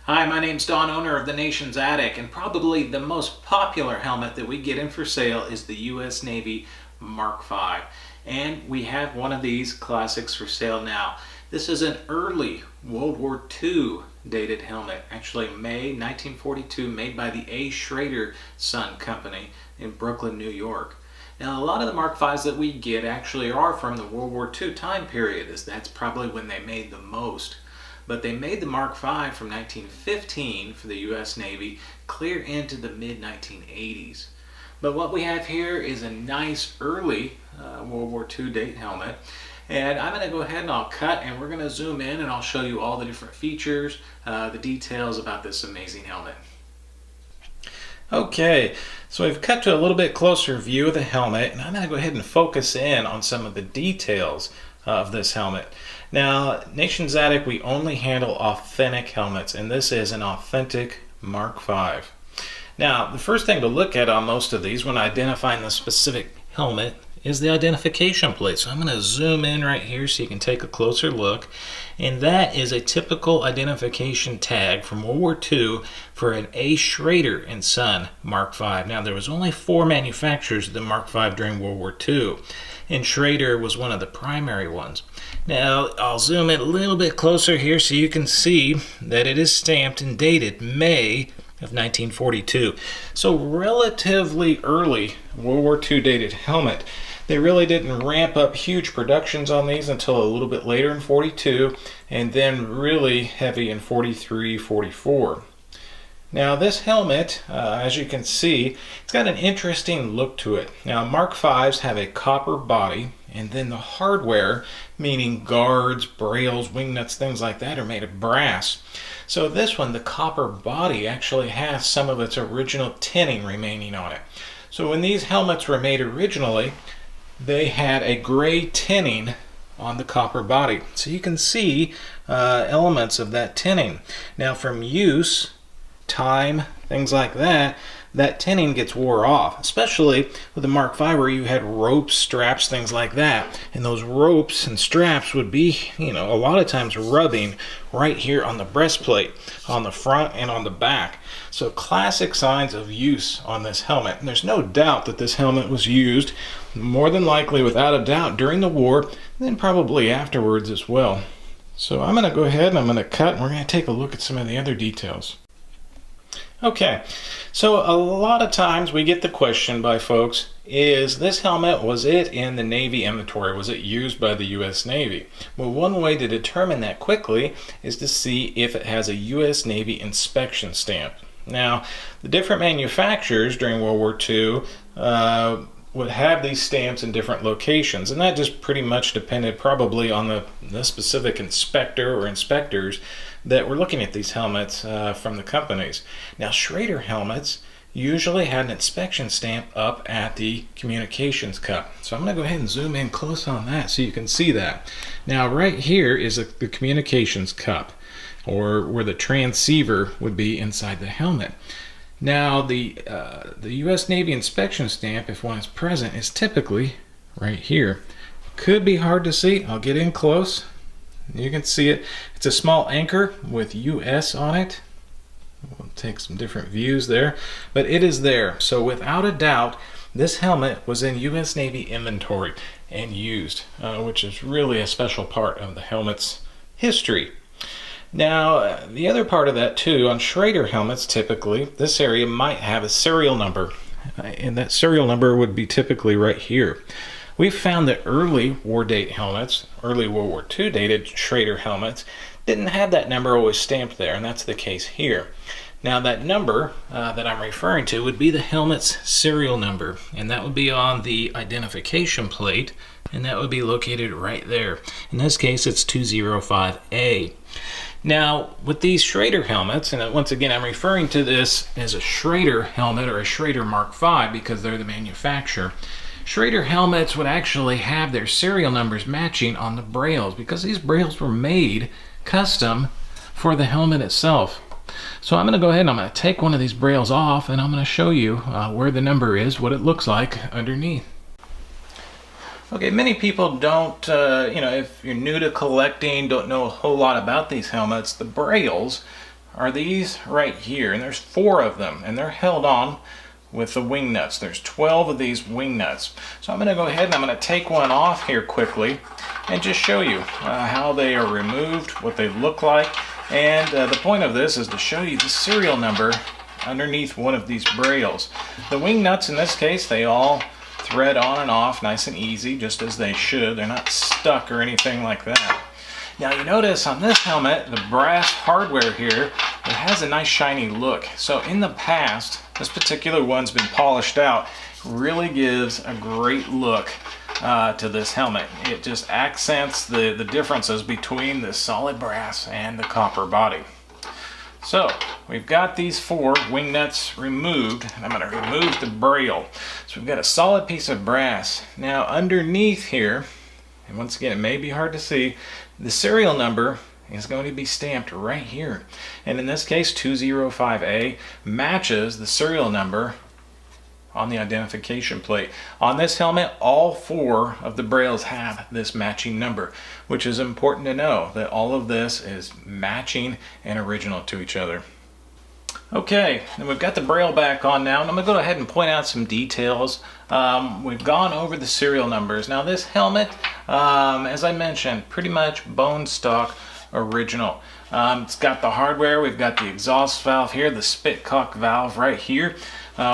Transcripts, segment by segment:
Hi, my name's Don, owner of the Nation's Attic, and probably the most popular helmet that we get in for sale is the U.S. Navy Mark V. And we have one of these classics for sale now. This is an early World War II dated helmet, actually May 1942, made by the A. Schrader Son Company in Brooklyn, New York. Now, a lot of the Mark V's that we get actually are from the World War II time period, as that's probably when they made the most. But they made the Mark V from 1915 for the U.S. Navy clear into the mid-1980s. But what we have here is a nice early World War II date helmet. And I'm going to go ahead and I'll cut and we're going to zoom in and I'll show you all the different features, the details about this amazing helmet. Okay, so we've cut to a little bit closer view of the helmet, and I'm going to go ahead and focus in on some of the details of this helmet. Now, Nation's Attic, we only handle authentic helmets, and this is an authentic Mark V. Now, the first thing to look at on most of these when identifying the specific helmet is the identification plate. So I'm going to zoom in right here so you can take a closer look. And that is a typical identification tag from World War II for an A. Schrader & Son Mark V. Now, there was only 4 manufacturers of the Mark V during World War II, and Schrader was one of the primary ones. Now, I'll zoom in a little bit closer here so you can see that it is stamped and dated May of 1942. So relatively early World War II dated helmet. They really didn't ramp up huge productions on these until a little bit later in 42, and then really heavy in 43, 44. Now this helmet, as you can see, it's got an interesting look to it. Now Mark V's have a copper body, and then the hardware, meaning guards, brails, wing nuts, things like that, are made of brass. So this one, the copper body, actually has some of its original tinning remaining on it. So when these helmets were made originally, they had a gray tinning on the copper body. So you can see elements of that tinning. Now from use, time, things like that, that tinning gets wore off, especially with the Mark V where you had ropes, straps, things like that. And those ropes and straps would be, a lot of times rubbing right here on the breastplate, on the front and on the back. So classic signs of use on this helmet. And there's no doubt that this helmet was used, more than likely, without a doubt, during the war, and then probably afterwards as well. So I'm going to go ahead and I'm going to cut and we're going to take a look at some of the other details. Okay, so a lot of times we get the question by folks, is this helmet, was it in the Navy inventory? Was it used by the U.S. Navy? Well, one way to determine that quickly is to see if it has a U.S. Navy inspection stamp. Now, the different manufacturers during World War II would have these stamps in different locations, and that just pretty much depended probably on the specific inspector or inspectors that were looking at these helmets from the companies. Now, Schrader helmets usually had an inspection stamp up at the communications cup. So I'm going to go ahead and zoom in close on that so you can see that. Now, right here is the communications cup, or where the transceiver would be inside the helmet. Now, the U.S. Navy inspection stamp, if one is present, is typically right here. Could be hard to see. I'll get in close. You can see it. It's a small anchor with U.S. on it. We'll take some different views there, but it is there. So without a doubt, this helmet was in U.S. Navy inventory and used, which is really a special part of the helmet's history. Now, the other part of that too, on Schrader helmets, typically, this area might have a serial number, and that serial number would be typically right here. We've found that early war date helmets, early World War II dated Schrader helmets, didn't have that number always stamped there, and that's the case here. Now, that number that I'm referring to would be the helmet's serial number, and that would be on the identification plate, and that would be located right there. In this case, it's 205A. Now, with these Schrader helmets, and once again, I'm referring to this as a Schrader helmet or a Schrader Mark V because they're the manufacturer. Schrader helmets would actually have their serial numbers matching on the Brailles because these Brailles were made custom for the helmet itself. So I'm going to go ahead and I'm going to take one of these Brailles off and I'm going to show you where the number is, what it looks like underneath. Okay, many people don't, if you're new to collecting, don't know a whole lot about these helmets, the Brailles are these right here, and there's 4 of them, and they're held on with the wing nuts. There's 12 of these wing nuts. So I'm going to go ahead and I'm going to take one off here quickly and just show you how they are removed, what they look like. And the point of this is to show you the serial number underneath one of these Brailles. The wing nuts in this case, they all thread on and off nice and easy, just as they should. They're not stuck or anything like that. Now you notice on this helmet, the brass hardware here, it has a nice shiny look. So in the past, this particular one's been polished out. Really gives a great look to this helmet. It just accents the differences between the solid brass and the copper body. So we've got these 4 wing nuts removed, and I'm going to remove the Braille. So we've got a solid piece of brass. Now underneath here, and once again it may be hard to see, the serial number is going to be stamped right here. And in this case, 205A matches the serial number on the identification plate. On this helmet, all 4 of the Brailles have this matching number, which is important to know that all of this is matching and original to each other. Okay, and we've got the Braille back on now, and I'm going to go ahead and point out some details. We've gone over the serial numbers. Now this helmet, as I mentioned, pretty much bone stock original. It's got the hardware, we've got the exhaust valve here, the spitcock valve right here.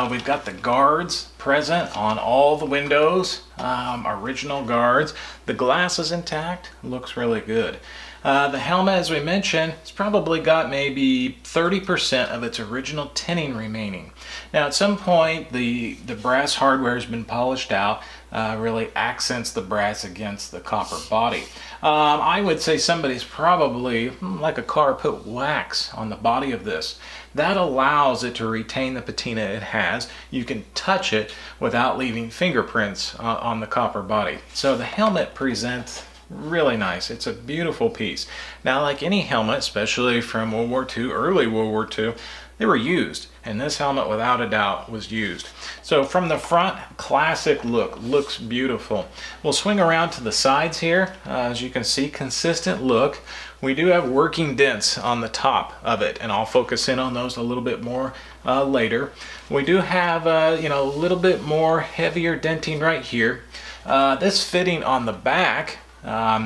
We've got the guards present on all the windows, original guards. The glass is intact, looks really good. The helmet, as we mentioned, it's probably got maybe 30% of its original tinning remaining. Now at some point the brass hardware has been polished out, really accents the brass against the copper body. I would say somebody's probably, like a car, put wax on the body of this. That allows it to retain the patina it has. You can touch it without leaving fingerprints on the copper body. So the helmet presents really nice. It's a beautiful piece. Now, like any helmet, especially from World War II, early World War II, they were used, and this helmet without a doubt was used. So from the front, classic look, looks beautiful. We'll swing around to the sides here. As you can see, consistent look. We do have working dents on the top of it, and I'll focus in on those a little bit more later. We do have a little bit more heavier denting right here. This fitting on the back,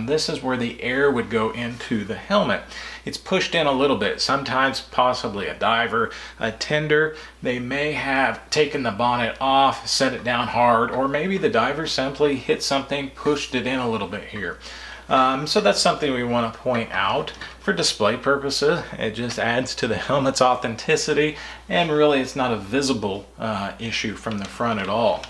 this is where the air would go into the helmet. It's pushed in a little bit. Sometimes possibly a diver, a tender, they may have taken the bonnet off, set it down hard, or maybe the diver simply hit something, pushed it in a little bit here. So that's something we want to point out for display purposes. It just adds to the helmet's authenticity, and really it's not a visible issue from the front at all.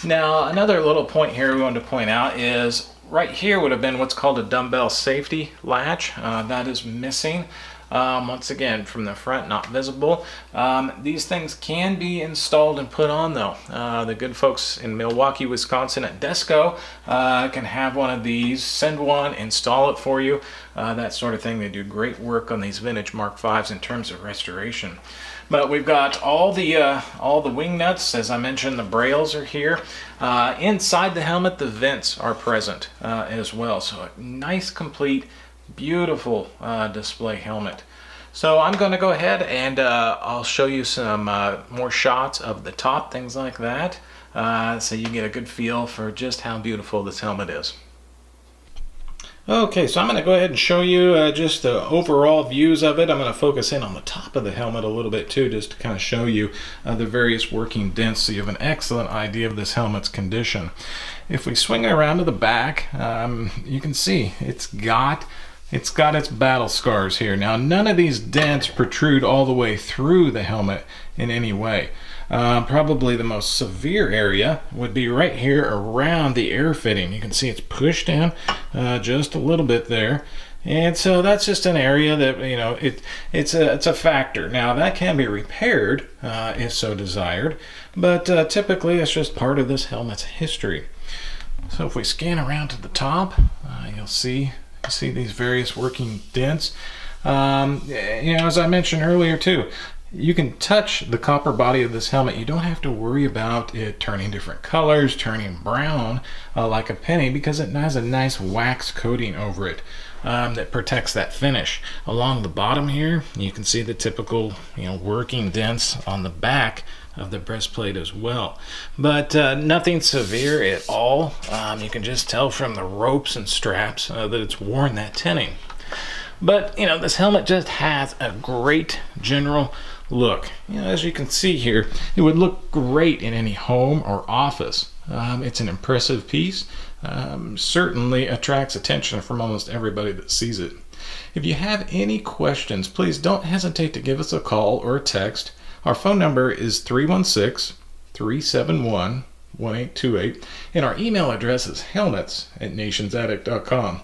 Now another little point here we wanted to point out is right here would have been what's called a dumbbell safety latch. That is missing. Once again, from the front, not visible. These things can be installed and put on though. The good folks in Milwaukee, Wisconsin at Desco can have one of these, send one, install it for you, that sort of thing. They do great work on these vintage Mark V's in terms of restoration. But we've got all the wing nuts. As I mentioned, the Brailles are here. Inside the helmet, the vents are present as well. So a nice, complete, beautiful display helmet. So I'm going to go ahead and I'll show you some more shots of the top, things like that, so you get a good feel for just how beautiful this helmet is. Okay, so I'm going to go ahead and show you just the overall views of it. I'm going to focus in on the top of the helmet a little bit too, just to kind of show you the various working dents so you have an excellent idea of this helmet's condition. If we swing around to the back, you can see it's got its battle scars here. Now, none of these dents protrude all the way through the helmet in any way. Probably the most severe area would be right here around the air fitting. You can see it's pushed in just a little bit there. And so that's just an area that, it's a factor. Now, that can be repaired if so desired, but typically it's just part of this helmet's history. So if we scan around to the top, you'll see these various working dents. As I mentioned earlier too, You can touch the copper body of this helmet. You don't have to worry about it turning different colors, turning brown like a penny, because it has a nice wax coating over it that protects that finish. Along the bottom here, you can see the typical working dents on the back of the breastplate as well, but nothing severe at all. You can just tell from the ropes and straps that it's worn that tinning. But this helmet just has a great general look. As you can see here, it would look great in any home or office. It's an impressive piece. Certainly attracts attention from almost everybody that sees it. If you have any questions, please don't hesitate to give us a call or a text. Our phone number is 316-371-1828, and our email address is helmets@nationsattic.com.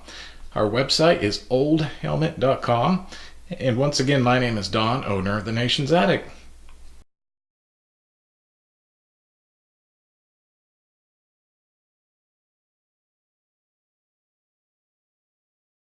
Our website is oldhelmet.com. And once again, my name is Don, owner of the Nation's Attic.